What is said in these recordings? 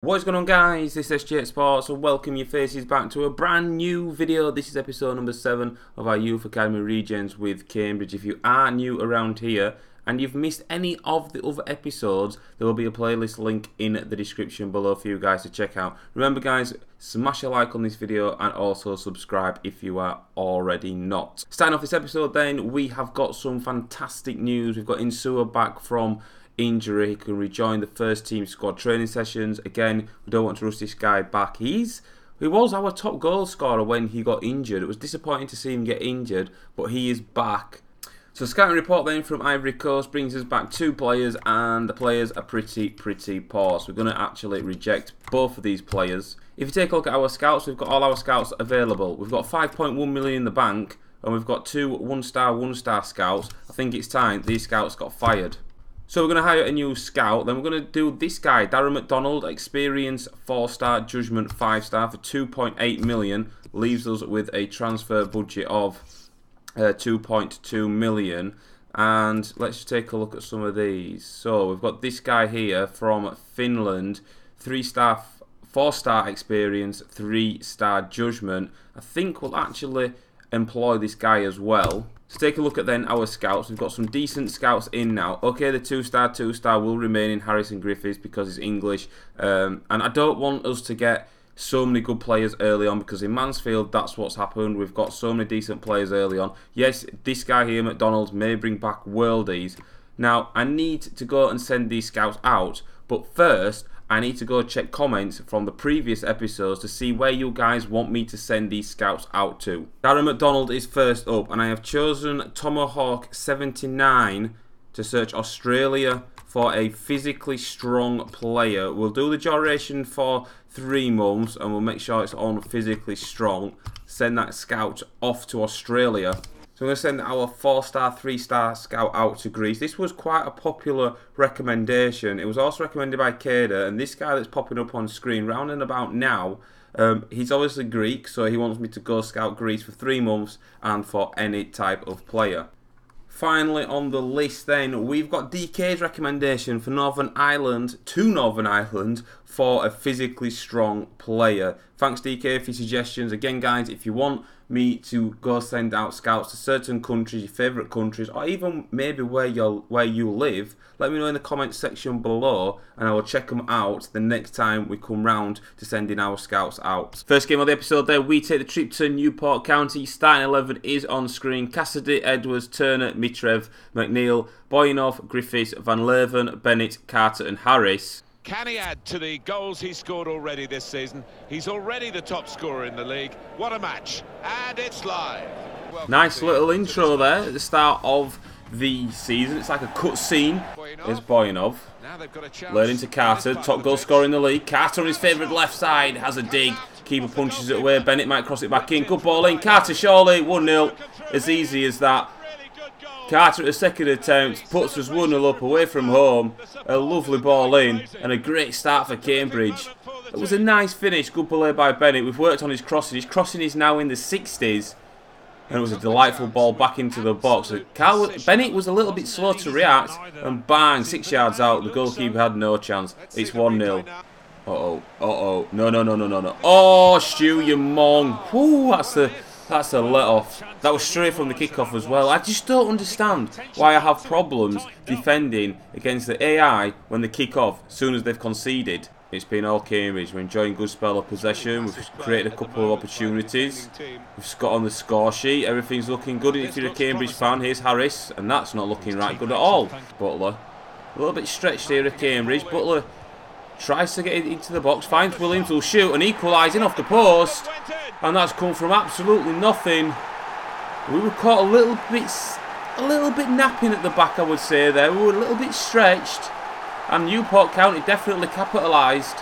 What's going on, guys? This is SJHSports and welcome your faces back to a brand new video. This is episode number 7 of our Youth Academy Regens with Cambridge. If you are new around here and you've missed any of the other episodes, there will be a playlist link in the description below for you guys to check out. Remember, guys, smash a like on this video and also subscribe if you are already not. Starting off this episode then, we have got some fantastic news. We've got Insua back from injury. He can rejoin the first team squad training sessions. Again, we don't want to rush this guy back. He was our top goal scorer when he got injured. It was disappointing to see him get injured, but he is back. So scouting report then from Ivory Coast brings us back 2 players, and the players are pretty poor. So we're going to actually reject both of these players. If you take a look at our scouts, we've got all our scouts available. We've got 5.1 million in the bank, and we've got 2 one-star scouts. I think it's time these scouts got fired. So we're going to hire a new scout. Then we're going to do this guy, Darren McDonald, experience 4-star, judgment 5-star for 2.8 million. Leaves us with a transfer budget of 2.2 million. And let's just take a look at some of these. So we've got this guy here from Finland, 3-star, 4-star experience, 3-star judgment. I think we'll actually employ this guy as well. So take a look at then our scouts. We've got some decent scouts in now. Okay, the 2-star will remain in Harrison Griffiths because he's English. And I don't want us to get so many good players early on, because in Mansfield that's what's happened. We've got so many decent players early on. Yes, this guy here, McDonald, may bring back worldies. Now, I need to go and send these scouts out. But first, I need to go check comments from the previous episodes to see where you guys want me to send these scouts out to. Darren McDonald is first up, and I have chosen Tomahawk 79 to search Australia for a physically strong player. We'll do the duration for 3 months, and we'll make sure it's on physically strong. Send that scout off to Australia. So I'm going to send our 4-star, 3-star scout out to Greece. This was quite a popular recommendation. It was also recommended by Kada, and this guy that's popping up on screen round and about now, he's obviously Greek, so he wants me to go scout Greece for 3 months and for any type of player. Finally on the list then, we've got DK's recommendation for Northern Ireland, to Northern Ireland, for a physically strong player. Thanks DK for your suggestions. Again guys, if you want me to go send out scouts to certain countries, your favourite countries, or even maybe where you live, let me know in the comments section below, and I will check them out the next time we come round to sending our scouts out. First game of the episode there, we take the trip to Newport County. Starting 11 is on screen. Cassidy, Edwards, Turner, Mitrev, McNeil, Boyanov, Griffiths, Van Leeuwen, Bennett, Carter and Harris. Can he add to the goals he scored already this season? He's already the top scorer in the league. What a match. And it's live. Nice little intro there at the start of the season. It's like a cut scene. There's Boyanov. Learning to Carter, top goal scorer in the league. Carter on his favourite left side has a dig. Keeper punches it away. Bennett might cross it back in. Good ball in. Carter surely. 1-0. As easy as that. Carter at the second attempt puts us 1-0 up away from home. A lovely ball in and a great start for Cambridge. It was a nice finish, good play by Bennett. We've worked on his crossing. His crossing is now in the 60s. And it was a delightful ball back into the box. Bennett was a little bit slow to react, and bang, 6 yards out. The goalkeeper had no chance. It's 1-0. Uh-oh. No. Oh, Stu, you mong. Whoo, that's a let-off. That was straight from the kick-off as well. I just don't understand why I have problems defending against the AI when they kick off as soon as they've conceded. It's been all Cambridge. We're enjoying good spell of possession. We've created a couple of opportunities. We've got on the score sheet. Everything's looking good. If you're a Cambridge fan, here's Harris. And that's not looking right good at all. Butler. A little bit stretched here at Cambridge. Butler tries to get it into the box. Finds Williams, who'll shoot and equalising off the post. And that's come from absolutely nothing. We were caught a little bit napping at the back, I would say there. We were a little bit stretched. And Newport County definitely capitalised.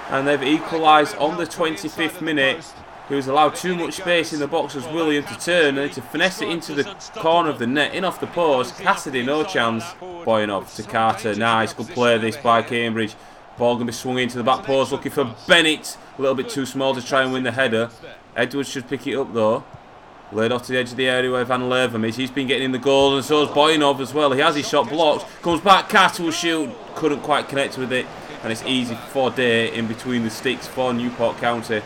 And they've equalised on the 25th minute. He was allowed too much space in the box as William to turn and to finesse it into the corner of the net, in off the post. Cassidy, no chance. Boyanov to Carter. Nice, good play this by Cambridge. Ball going to be swung into the back post, looking for Bennett. A little bit too small to try and win the header. Edwards should pick it up though. Laid off to the edge of the area where Van Leeuwen is. He's been getting in the goal, and so is Boyanov as well. He has his shot blocked. Comes back, Carter will shoot. Couldn't quite connect with it. and it's easy for day in between the sticks for Newport County.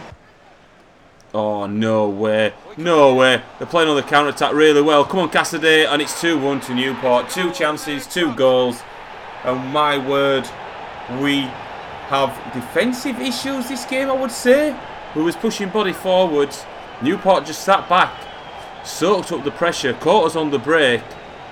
Oh, no way. No way. They're playing on the counter-attack really well. Come on, Cassidy. And it's 2-1 to Newport. 2 chances, 2 goals. And my word, we have defensive issues this game, I would say. Who was pushing body forwards. Newport just sat back, soaked up the pressure, caught us on the break.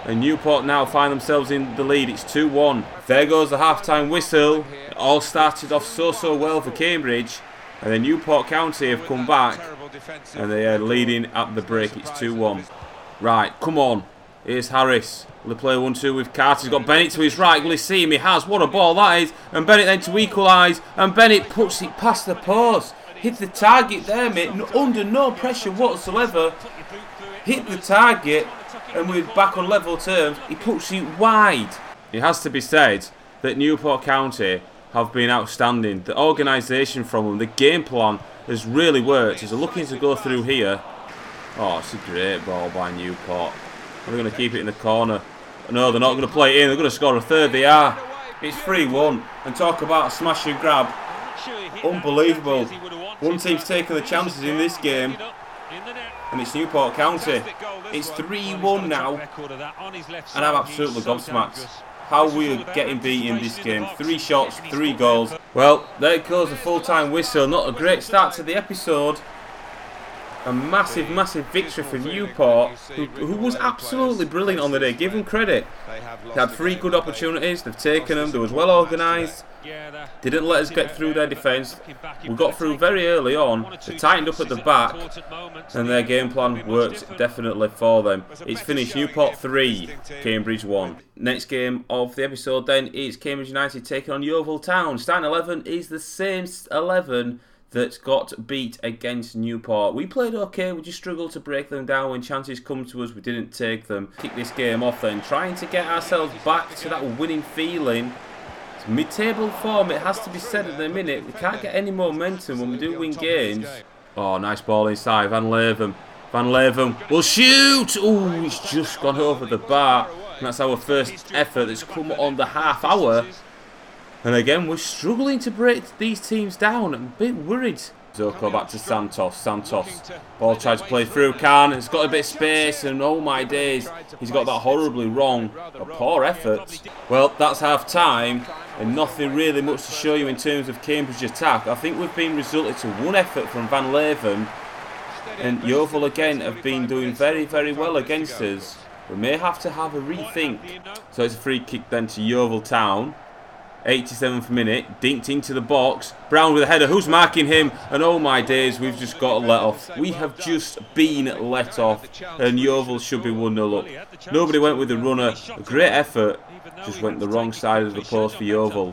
And Newport now find themselves in the lead. It's 2-1. There goes the half-time whistle. It all started off so well for Cambridge. And then Newport County have come back and they are leading at the break. It's 2-1. Right, come on. Here's Harris. Will they play 1-2 with Carter? He's got Bennett to his right. Will he see him? He has. What a ball that is. And Bennett then to equalise. And Bennett puts it past the post. Hit the target there, mate. Under no pressure whatsoever. Hit the target. And we're back on level terms. He puts it wide. It has to be said that Newport County have been outstanding. The organisation from them, the game plan has really worked. As they're looking to go through here. Oh, it's a great ball by Newport. They're going to keep it in the corner. No, they're not going to play it in. They're going to score a third. They are. It's 3-1. And talk about a smash and grab. Unbelievable. One team's taken the chances in this game. And it's Newport County. It's 3-1 now. And I'm absolutely gobsmacked. How we're getting beat in this game. 3 shots, 3 goals. Well, there goes the full-time whistle. Not a great start to the episode. A massive victory for Newport, who was absolutely brilliant on the day. Give them credit. They had 3 good opportunities. They've taken them. They was well organised. Didn't let us get through their defence. We got through very early on. They tightened up at the back. And their game plan worked definitely for them. It's finished. Newport 3, Cambridge 1. Next game of the episode then is Cambridge United taking on Yeovil Town. Starting 11 is the same 11 that got beat against Newport. We played okay, we just struggled to break them down. When chances come to us, we didn't take them. Kick this game off then, trying to get ourselves back to that winning feeling. It's mid-table form, it has to be said at the minute. We can't get any momentum when we do win games. Oh, nice ball inside, Van Leeuwen. Van Leeuwen will shoot! Oh, it's just gone over the bar. And that's our first effort that's come on the half hour. And again, we're struggling to break these teams down. I'm a bit worried. Zoko back to Santos. Santos. Ball tries to play through. Khan. It's got a bit of space. And oh my days. He's got that horribly wrong. A poor effort. Well, that's half time. And nothing really much to show you in terms of Cambridge attack. I think we've been resulted to 1 effort from Van Leeuwen. And Yeovil again have been doing very well against us. We may have to have a rethink. So it's a free kick then to Yeovil Town. 87th minute, dinked into the box. Brown with a header. Who's marking him? And oh my days, we've just got let off. We have just been let off. And Yeovil should be 1-0 up. Nobody went with the runner. A great effort. Just went the wrong side of the post for Yeovil.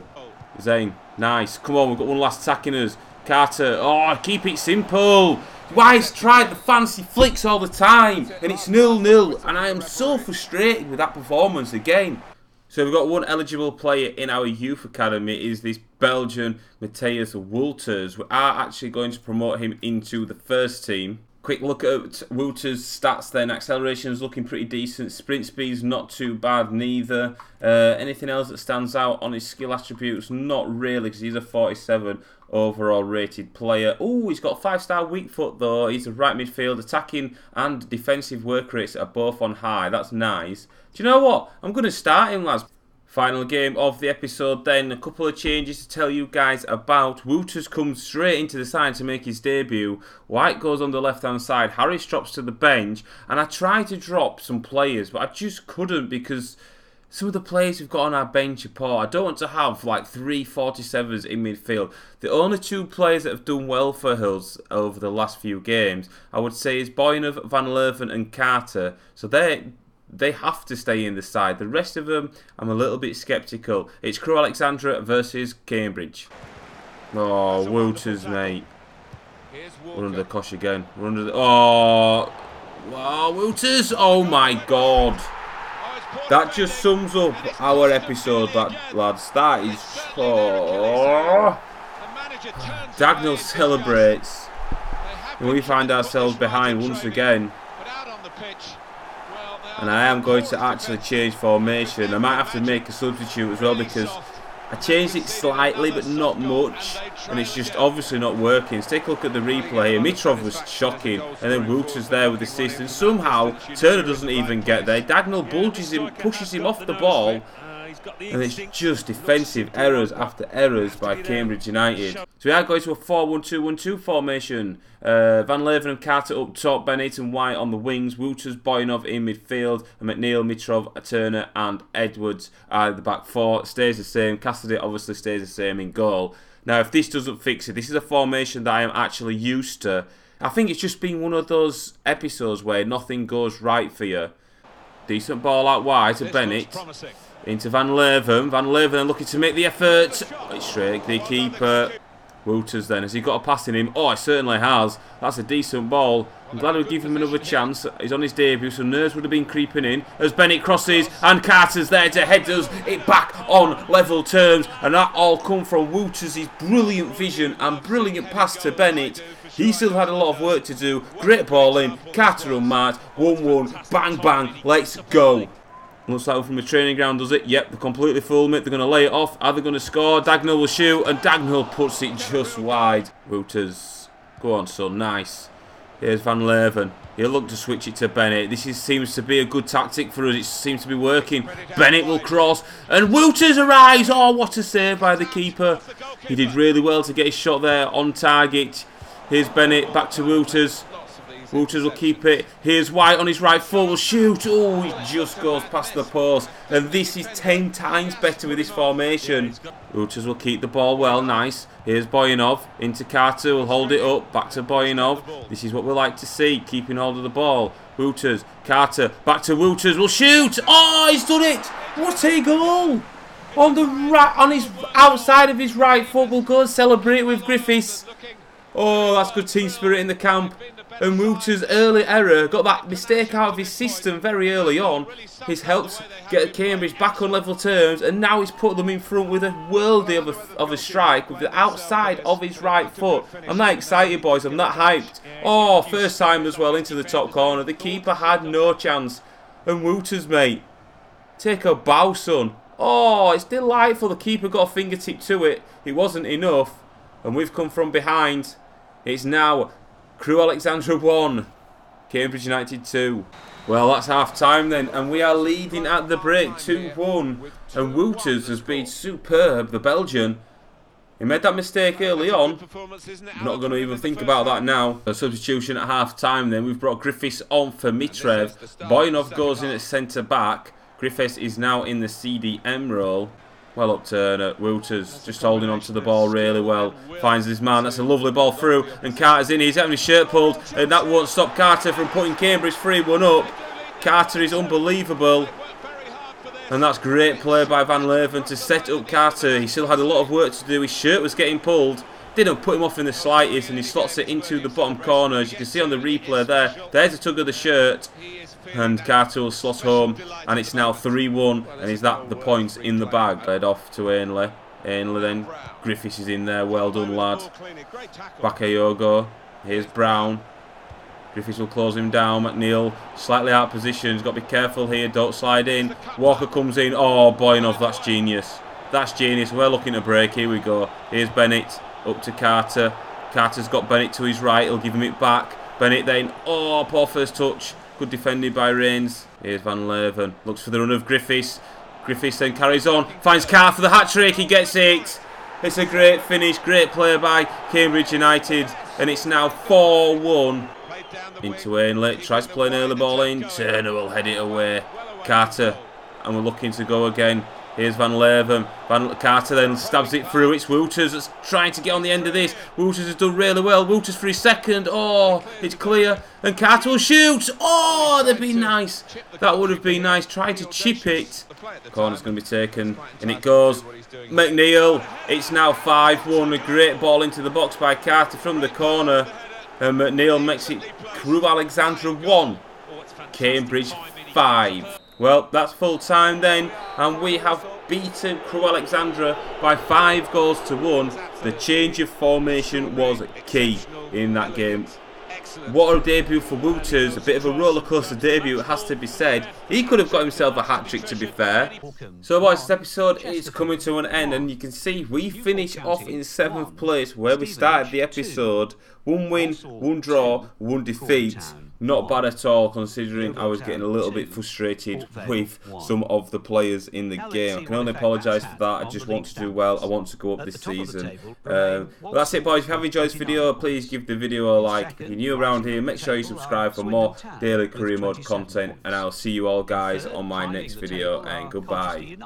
Zane, nice. Come on, we've got one last attacking us. Carter. Oh, keep it simple. Wise tried the fancy flicks all the time. And it's 0-0. And I am so frustrated with that performance again. So we've got one eligible player in our youth academy. Is this Belgian Matthias Wolters. We are actually going to promote him into the first team. Quick look at Wolters' stats then. Acceleration is looking pretty decent. Sprint speed's not too bad neither. Anything else that stands out on his skill attributes? Not really, because he's a 47 overall rated player. Oh, he's got 5-star weak foot though. He's a right midfield. Attacking and defensive work rates are both on high. That's nice. Do you know what? I'm going to start him, lads. Final game of the episode then. A couple of changes to tell you guys about. Wooters comes straight into the side to make his debut. White goes on the left-hand side. Harris drops to the bench. And I tried to drop some players, but I just couldn't because some of the players we've got on our bench are poor. I don't want to have like 3 47s in midfield. The only 2 players that have done well for us over the last few games, I would say, is Boynov, Van Leeuwen and Carter. So they have to stay in the side. The rest of them, I'm a little bit sceptical. It's Crewe Alexandra versus Cambridge. Oh, Wooters, mate. We're under the cosh again. We're under the... Oh! Wow, Wooters! Oh my god. That just sums up our episode, lads. That is... Oh! Dagnall celebrates. And we find ourselves behind once again. And I am going to actually change formation. I might have to make a substitute as well because I changed it slightly, but not much, and it's just obviously not working. Let's take a look at the replay. Mitrov was shocking, and then Wouters there with the assist, and somehow Turner doesn't even get there. Dagnall bulges him, pushes him off the ball, and it's just defensive errors after errors by Cambridge United. So we are going to a 4-1-2-1-2 formation. Van Leeuwen and Carter up top, Bennett and White on the wings, Wouters, Boyanov in midfield, and McNeil, Mitrov, Turner and Edwards are the back four. Stays the same. Cassidy obviously stays the same in goal. Now if this doesn't fix it, this is a formation that I am actually used to. I think it's just been one of those episodes where nothing goes right for you. Decent ball out wide to Bennett. Into Van Leeuwen. Van Leeuwen looking to make the effort. It's straight the keeper. Wouters then. Has he got a pass in him? Oh, he certainly has. That's a decent ball. I'm glad we'll give him another chance. He's on his debut, so nerves would have been creeping in. As Bennett crosses, and Carter's there to head us it back on level terms. And that all come from Wouters' brilliant vision and brilliant pass to Bennett. He still had a lot of work to do. Great ball in. Carter unmarked. 1-1. Bang, bang. Let's go. Looks like from the training ground, does it? Yep, they completely fooled me. They're going to lay it off. Are they going to score? Dagnall will shoot, and Dagnall puts it just wide. Wouters, go on, son. Nice. Here's Van Leeuwen. He'll look to switch it to Bennett. Seems to be a good tactic for us. It seems to be working. Bennett will cross, and Wouters arrives. Oh, what a save by the keeper. He did really well to get his shot there on target. Here's Bennett, back to Wouters. Wouters will keep it. Here's White on his right foot. Will shoot. Oh, he just goes past the post. And this is 10 times better with this formation. Wouters will keep the ball well. Nice. Here's Boyanov. Into Carter. Will hold it up. Back to Boyanov. This is what we like to see. Keeping hold of the ball. Wouters. Carter. Back to Wouters. Will shoot. Oh, he's done it. What a goal. On the right, on his outside of his right foot. We'll go and celebrate with Griffiths. Oh, that's good team spirit in the camp. And Wouters' early error got that mistake out of his system very early on. He's helped get Cambridge back on level terms, and now he's put them in front with a worldie of a strike with the outside of his right foot. I'm that excited, boys. I'm that hyped. Oh, first time as well into the top corner. The keeper had no chance. And Wouters, mate, take a bow, son. Oh, it's delightful. The keeper got a fingertip to it. It wasn't enough. And we've come from behind. It's now Crewe Alexandra 1, Cambridge United 2. Well, that's half time then, and we are leading at the break 2-1. And Wouters has been superb, the Belgian. He made that mistake early on. I'm not going to even think about that now. A substitution at half time then. We've brought Griffiths on for Mitrev. Boyanov goes in at centre back. Griffiths is now in the CDM role. Well up Turner. Wouters just holding on to the ball really well. Finds his man. That's a lovely ball through. And Carter's in. He's having his shirt pulled. And that won't stop Carter from putting Cambridge 3-1 up. Carter is unbelievable. And that's great play by Van Leeuwen to set up Carter. He still had a lot of work to do. His shirt was getting pulled. Didn't put him off in the slightest. And he slots it into the bottom corner. As you can see on the replay there. There's a tug of the shirt. And Carter will slot home, and it's now 3-1, and is that the points in the bag? Head off to Ainley. Ainley then. Griffiths is in there. Well done, lad. Bakayoko. Here's Brown. Griffiths will close him down. McNeil slightly out of position. He's got to be careful here. Don't slide in. Walker comes in. Oh, Boyanov, that's genius. That's genius. We're looking to break. Here we go. Here's Bennett. Up to Carter. Carter's got Bennett to his right. He'll give him it back. Bennett then. Oh, poor first touch. Good defended by Regens. Here's Van Leeuwen. Looks for the run of Griffiths. Griffiths then carries on. Finds Carr for the hat-trick. He gets it. It's a great finish. Great play by Cambridge United. And it's now 4-1. Into Ainley. Tries to play an early ball in. Turner will head it away. Carter. And we're looking to go again. Here's Van Leeuwen. Carter then stabs it through. It's Wouters that's trying to get on the end of this. Wouters has done really well. Wouters for his second. Oh, it's clear. And Carter will shoot. Oh, that'd be nice. That would have been nice. Tried to chip it. Corner's going to be taken. And it goes. McNeil. It's now 5-1. A great ball into the box by Carter from the corner. And McNeil makes it Crewe Alexandra 1. Cambridge 5. Well, that's full time then, and we have beaten Crewe Alexandra by 5-1. The change of formation was key in that game. What a debut for Wooters, a bit of a rollercoaster debut, it has to be said. He could have got himself a hat-trick, to be fair. So boys, this episode is coming to an end, and you can see we finish off in 7th place where we started the episode. 1 win, 1 draw, 1 defeat. Not bad at all, considering I was getting a little bit frustrated with some of the players in the game. I can only apologise for that. I just want to do well. I want to go up this season. Well, that's it, boys. If you have enjoyed this video, please give the video a like. If you're new around here, make sure you subscribe for more daily career mode content. And I'll see you all, guys, on my next video. And goodbye.